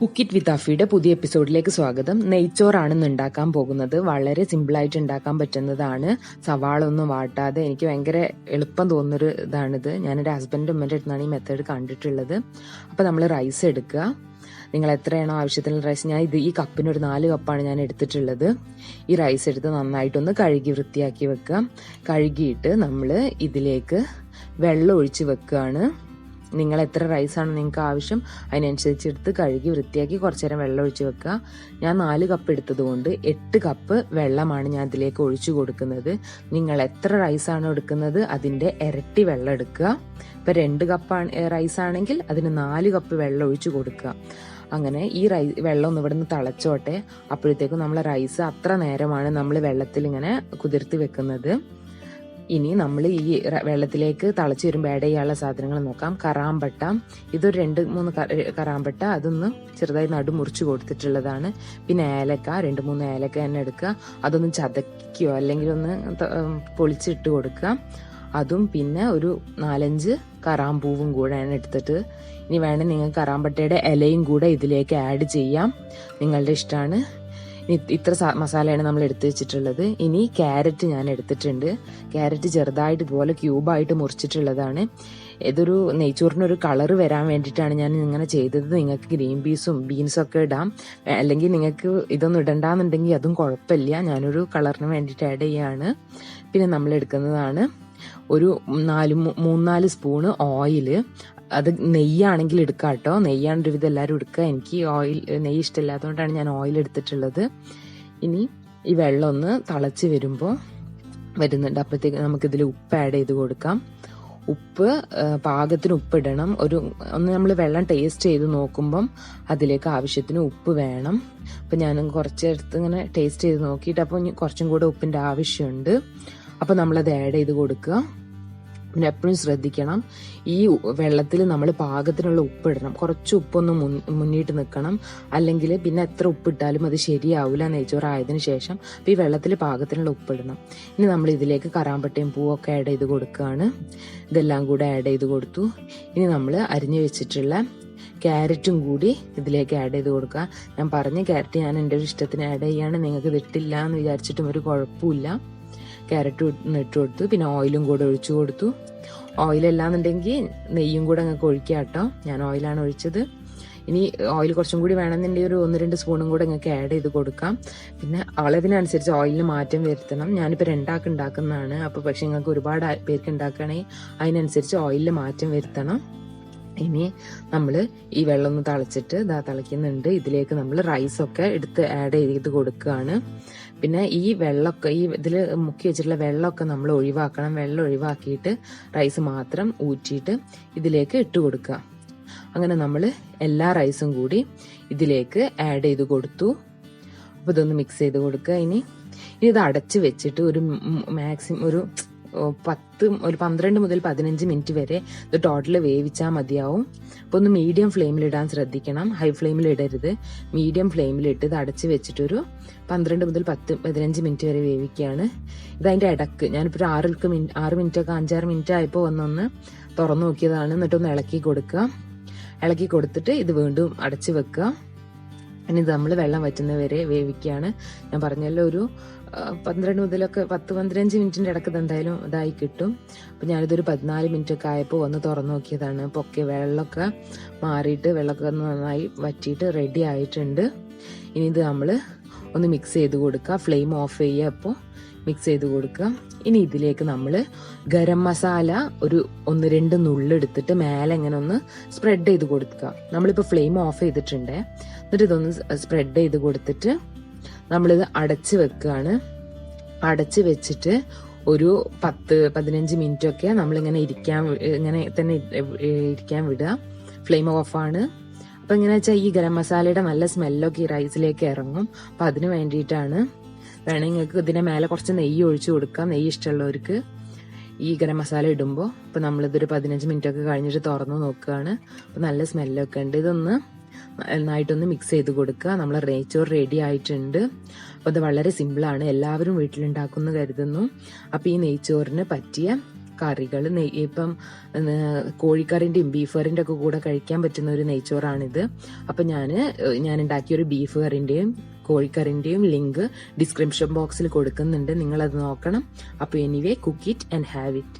Cook it with അഫിയുടെ പുതിയ എപ്പിസോഡിലേക്ക് സ്വാഗതം. നെയ്ച്ചോറാണ് ഇന്ന് ഉണ്ടാക്കാൻ പോകുന്നത്. വളരെ സിമ്പിളായിട്ട് ഉണ്ടാക്കാൻ പറ്റുന്നതാണ്. സവാള ഒന്നും വാട്ടാതെ എനിക്ക് ഭയങ്കര എളുപ്പം തോന്നുന്നൊരു ഇതാണിത്. ഞാൻ എൻ്റെ ഹസ്ബൻഡിൻ്റെ ഉമ്മൻ്റെ അടുത്താണ് ഈ മെത്തേഡ് കണ്ടിട്ടുള്ളത്. അപ്പോൾ നമ്മൾ റൈസ് എടുക്കുക. നിങ്ങൾ എത്രയാണോ ആവശ്യത്തിനുള്ള റൈസ്, ഞാൻ ഈ കപ്പിന് ഒരു 4 കപ്പാണ് ഞാൻ എടുത്തിട്ടുള്ളത്. ഈ റൈസ് എടുത്ത് നന്നായിട്ടൊന്ന് കഴുകി വൃത്തിയാക്കി വെക്കുക. കഴുകിയിട്ട് നമ്മൾ ഇതിലേക്ക് വെള്ളം ഒഴിച്ച് വെക്കുകയാണ്. നിങ്ങൾ എത്ര റൈസാണ് നിങ്ങൾക്ക് ആവശ്യം അതിനനുസരിച്ച് എടുത്ത് കഴുകി വൃത്തിയാക്കി കുറച്ചു നേരം വെള്ളം ഒഴിച്ച് വെക്കുക. ഞാൻ 4 കപ്പ് എടുത്തത് കൊണ്ട് 8 കപ്പ് വെള്ളമാണ് ഞാൻ ഇതിലേക്ക് ഒഴിച്ചു കൊടുക്കുന്നത്. നിങ്ങൾ എത്ര റൈസാണോ എടുക്കുന്നത് അതിൻ്റെ ഇരട്ടി വെള്ളം എടുക്കുക. ഇപ്പം 2 കപ്പ് റൈസ് ആണെങ്കിൽ അതിന് 4 കപ്പ് വെള്ളം ഒഴിച്ചു കൊടുക്കുക. അങ്ങനെ ഈ വെള്ളം ഒന്ന് ഇവിടെ നിന്ന് തിളച്ചോട്ടെ. അപ്പോഴത്തേക്കും നമ്മളെ റൈസ് അത്ര നേരമാണ് നമ്മൾ വെള്ളത്തിൽ ഇങ്ങനെ കുതിർത്തി വെക്കുന്നത്. ഇനി നമ്മൾ ഈ വെള്ളത്തിലേക്ക് തിളച്ച് വരുമ്പോൾ ആഡ് ചെയ്യാനുള്ള സാധനങ്ങൾ നോക്കാം. കറാമ്പട്ട, ഇതൊരു 2-3 കറാമ്പട്ട, അതൊന്ന് ചെറുതായി മുറിച്ച് കൊടുത്തിട്ടുള്ളതാണ്. പിന്നെ ഏലക്ക, 2-3 ഏലക്ക തന്നെ എടുക്കുക. അതൊന്ന് ചതയ്ക്കുകയോ അല്ലെങ്കിൽ ഒന്ന് പൊളിച്ചിട്ട് കൊടുക്കുക. അതും പിന്നെ ഒരു 4-5 കറാമ്പൂവും കൂടെയാണ് എടുത്തിട്ട്. ഇനി വേണേൽ നിങ്ങൾക്ക് കറാമ്പട്ടയുടെ ഇലയും കൂടെ ഇതിലേക്ക് ആഡ് ചെയ്യാം, നിങ്ങളുടെ ഇഷ്ടമാണ്. ഇത്ര മസാലയാണ് നമ്മൾ എടുത്തു വെച്ചിട്ടുള്ളത്. ഇനി ക്യാരറ്റ് ഞാൻ എടുത്തിട്ടുണ്ട്. ക്യാരറ്റ് ചെറുതായിട്ട് ഇതുപോലെ ക്യൂബായിട്ട് മുറിച്ചിട്ടുള്ളതാണ്. ഇതൊരു നെയ്ച്ചോറിനൊരു കളർ വരാൻ വേണ്ടിയിട്ടാണ് ഞാൻ ഇങ്ങനെ ചെയ്തത്. നിങ്ങൾക്ക് ഗ്രീൻ പീസും ബീൻസും ഒക്കെ ഇടാം, അല്ലെങ്കിൽ നിങ്ങൾക്ക് ഇതൊന്നും ഇടണ്ടെന്നുണ്ടെങ്കിൽ അതും കുഴപ്പമില്ല. ഞാനൊരു കളറിന് വേണ്ടിയിട്ട് ആഡ് ചെയ്യാണ്. പിന്നെ നമ്മൾ എടുക്കുന്നതാണ് ഒരു 3-4 സ്പൂണ് ഓയില്. അത് നെയ്യാണെങ്കിൽ എടുക്കാം കേട്ടോ. നെയ്യാണ് ഒരുവിധം എല്ലാവരും എടുക്കുക. എനിക്ക് നെയ്യ് ഇഷ്ടമില്ലാത്തതുകൊണ്ടാണ് ഞാൻ ഓയിൽ എടുത്തിട്ടുള്ളത്. ഇനി ഈ വെള്ളം ഒന്ന് തിളച്ച് വരുന്നുണ്ട്. അപ്പോഴത്തേക്ക് നമുക്കിതിൽ ഉപ്പ് ആഡ് ചെയ്ത് കൊടുക്കാം. ഉപ്പ് പാകത്തിന് ഉപ്പിടണം. ഒന്ന് നമ്മൾ വെള്ളം ടേസ്റ്റ് ചെയ്ത് നോക്കുമ്പം അതിലേക്ക് ആവശ്യത്തിന് ഉപ്പ് വേണം. അപ്പം ഞാൻ കുറച്ചെടുത്ത് ഇങ്ങനെ ടേസ്റ്റ് ചെയ്ത് നോക്കിയിട്ട് അപ്പോൾ കുറച്ചും കൂടെ ഉപ്പിൻ്റെ ആവശ്യമുണ്ട്. അപ്പോൾ നമ്മളത് ആഡ് ചെയ്ത് കൊടുക്കുക. പിന്നെ എപ്പോഴും ശ്രദ്ധിക്കണം, ഈ വെള്ളത്തിൽ നമ്മൾ പാകത്തിനുള്ള ഉപ്പിടണം. കുറച്ച് ഉപ്പൊന്ന് മുന്നിട്ട് നിൽക്കണം, അല്ലെങ്കിൽ പിന്നെ എത്ര ഉപ്പിട്ടാലും അത് ശരിയാവില്ല നെയ്ച്ചോറായതിനു ശേഷം. അപ്പോൾ ഈ വെള്ളത്തിൽ പാകത്തിനുള്ള ഉപ്പിടണം. ഇനി നമ്മൾ ഇതിലേക്ക് കറാമ്പട്ടയും പൂവൊക്കെ ആഡ് ചെയ്ത് കൊടുക്കുകയാണ്. ഇതെല്ലാം കൂടെ ആഡ് ചെയ്ത് കൊടുത്തു. ഇനി നമ്മൾ അരിഞ്ഞു വെച്ചിട്ടുള്ള ക്യാരറ്റും കൂടി ഇതിലേക്ക് ആഡ് ചെയ്ത് കൊടുക്കുക. ഞാൻ പറഞ്ഞ ക്യാരറ്റ് ഞാൻ എൻ്റെ ഒരു ഇഷ്ടത്തിന് ആഡ് ചെയ്യാണ്. നിങ്ങൾക്ക് ഇതിട്ടില്ല എന്ന് വിചാരിച്ചിട്ടും ഒരു കുഴപ്പമില്ല. ക്യാരറ്റ് ഇട്ട് കൊടുത്തു. പിന്നെ ഓയിലും കൂടെ ഒഴിച്ചു കൊടുത്തു. ഓയിലല്ലാന്നുണ്ടെങ്കിൽ നെയ്യും കൂടെ അങ്ങ് ഒഴിക്കുക കേട്ടോ. ഞാൻ ഓയിലാണ് ഒഴിച്ചത്. ഇനി ഓയിൽ കുറച്ചും കൂടി വേണമെന്നുണ്ടെങ്കിൽ ഒരു 1-2 സ്പൂണും കൂടെ നിങ്ങൾക്ക് ആഡ് ചെയ്ത് കൊടുക്കാം. പിന്നെ അളവിനനുസരിച്ച് ഓയിലിന് മാറ്റം വരുത്തണം. ഞാനിപ്പോൾ 2 ആൾക്ക് ഉണ്ടാക്കുന്നതാണ്. അപ്പോൾ പക്ഷെ നിങ്ങൾക്ക് ഒരുപാട് പേർക്ക് ഉണ്ടാക്കുകയാണെങ്കിൽ അതിനനുസരിച്ച് ഓയിലിൽ മാറ്റം വരുത്തണം. ഇനി നമ്മൾ ഈ വെള്ളം ഒന്ന് തിളച്ചിട്ട് തിളയ്ക്കുന്നുണ്ട്. ഇതിലേക്ക് നമ്മൾ റൈസൊക്കെ എടുത്ത് ആഡ് ചെയ്ത് കൊടുക്കുകയാണ്. പിന്നെ ഈ വെള്ളമൊക്കെ ഇതിൽ മുക്കി വെച്ചിട്ടുള്ള വെള്ളമൊക്കെ നമ്മൾ ഒഴിവാക്കണം. വെള്ളം ഒഴിവാക്കിയിട്ട് റൈസ് മാത്രം ഊറ്റിയിട്ട് ഇതിലേക്ക് ഇട്ട് കൊടുക്കുക. അങ്ങനെ നമ്മൾ എല്ലാ റൈസും കൂടി ഇതിലേക്ക് ആഡ് ചെയ്ത് കൊടുത്തു. അപ്പോൾ ഇതൊന്ന് മിക്സ് ചെയ്ത് കൊടുക്കുക. ഇനി ഇത് അടച്ച് വെച്ചിട്ട് ഒരു മാക്സിമം ഒരു 12 മുതൽ 15 മിനിറ്റ് വരെ ഇത് ടോട്ടൽ വേവിച്ചാൽ മതിയാവും. അപ്പോൾ ഒന്ന് മീഡിയം ഫ്ലെയിമിലിടാൻ ശ്രദ്ധിക്കണം, ഹൈ ഫ്ലെയിമിൽ ഇടരുത്. മീഡിയം ഫ്ലെയിമിലിട്ട് ഇത് അടച്ച് വെച്ചിട്ടൊരു 12 മുതൽ 15 മിനിറ്റ് വരെ വേവിക്കുകയാണ്. ഇതതിൻ്റെ ഇടക്ക് ഞാനിപ്പോൾ 6 മിനിറ്റൊക്കെ 5-6 മിനിറ്റ് ആയപ്പോൾ ഒന്ന് തുറന്നു നോക്കിയതാണ്. എന്നിട്ടൊന്ന് ഇളക്കി കൊടുക്കുക. ഇളക്കി കൊടുത്തിട്ട് ഇത് വീണ്ടും അടച്ച് വെക്കുക. ഇനി ഇത് നമ്മൾ വെള്ളം വറ്റുന്നവരെ വേവിക്കുകയാണ്. ഞാൻ പറഞ്ഞല്ലോ ഒരു 12 മുതലൊക്കെ 10-15 മിനിറ്റിൻ്റെ ഇടയ്ക്ക് എന്തായാലും ഇതായി കിട്ടും. അപ്പം ഞാനിതൊരു 14 മിനിറ്റൊക്കെ ആയപ്പോൾ ഒന്ന് തുറന്നു നോക്കിയതാണ്. അപ്പോൾ ഒക്കെ വെള്ളമൊക്കെ മാറിയിട്ട് വെള്ളമൊക്കെ ഒന്ന് നന്നായി വറ്റിയിട്ട് റെഡി ആയിട്ടുണ്ട്. ഇനി ഇത് നമ്മൾ ഒന്ന് മിക്സ് ചെയ്ത് കൊടുക്കുക. ഫ്ലെയിം ഓഫ് ചെയ്യുക. അപ്പോൾ മിക്സ് ചെയ്ത് കൊടുക്കുക. ഇനി ഇതിലേക്ക് നമ്മൾ ഗരം മസാല ഒരു 1-2 നുള്ളെടുത്തിട്ട് മേലെ ഇങ്ങനെ ഒന്ന് സ്പ്രെഡ് ചെയ്ത് കൊടുക്കുക. നമ്മളിപ്പോൾ ഫ്ലെയിം ഓഫ് ചെയ്തിട്ടുണ്ട്. എന്നിട്ട് ഇതൊന്ന് സ്പ്രെഡ് ചെയ്ത് കൊടുത്തിട്ട് നമ്മളിത് അടച്ച് വെക്കുകയാണ്. അടച്ച് വെച്ചിട്ട് ഒരു 10-15 മിനിറ്റൊക്കെ നമ്മളിങ്ങനെ ഇങ്ങനെ തന്നെ ഇരിക്കാൻ വിടുക. ഫ്ലെയിം ഓഫാണ്. അപ്പം എങ്ങനെയാ വെച്ചാൽ ഈ ഗരം മസാലയുടെ നല്ല സ്മെല്ലൊക്കെ ഈ റൈസിലേക്ക് ഇറങ്ങും. അപ്പം അതിന് വേണ്ടിയിട്ടാണ്. വേണമെങ്കിൽ നിങ്ങൾക്ക് ഇതിൻ്റെ മേലെ കുറച്ച് നെയ്യ് ഒഴിച്ചു കൊടുക്കാം, നെയ്യ് ഇഷ്ടമുള്ളവർക്ക് ഈ ഗരം മസാല ഇടുമ്പോൾ. അപ്പം നമ്മളിതൊരു 15 മിനിറ്റൊക്കെ കഴിഞ്ഞിട്ട് തുറന്നു നോക്കുകയാണ്. അപ്പം നല്ല സ്മെല്ലൊക്കെ ഉണ്ട്. ഇതൊന്ന് നന്നായിട്ടൊന്ന് മിക്സ് ചെയ്ത് കൊടുക്കുക. നമ്മൾ നെയ്ച്ചോറ് റെഡി ആയിട്ടുണ്ട്. അപ്പോൾ അത് വളരെ സിമ്പിളാണ്, എല്ലാവരും വീട്ടിലുണ്ടാക്കുമെന്ന് കരുതുന്നു. അപ്പോൾ ഈ നെയ്ച്ചോറിന് പറ്റിയ കറികൾ ഇപ്പം കോഴിക്കറിന്റെയും ബീഫ് കറിന്റെ ഒക്കെ കൂടെ കഴിക്കാൻ പറ്റുന്ന ഒരു നെയ്ച്ചോറാണിത്. അപ്പൊ ഞാൻ ഉണ്ടാക്കിയ ഒരു ബീഫ് കറിന്റെയും കോഴിക്കറിന്റെയും ലിങ്ക് ഡിസ്ക്രിപ്ഷൻ ബോക്സിൽ കൊടുക്കുന്നുണ്ട്, നിങ്ങളത് നോക്കണം. അപ്പൊ anyway cook it and have it.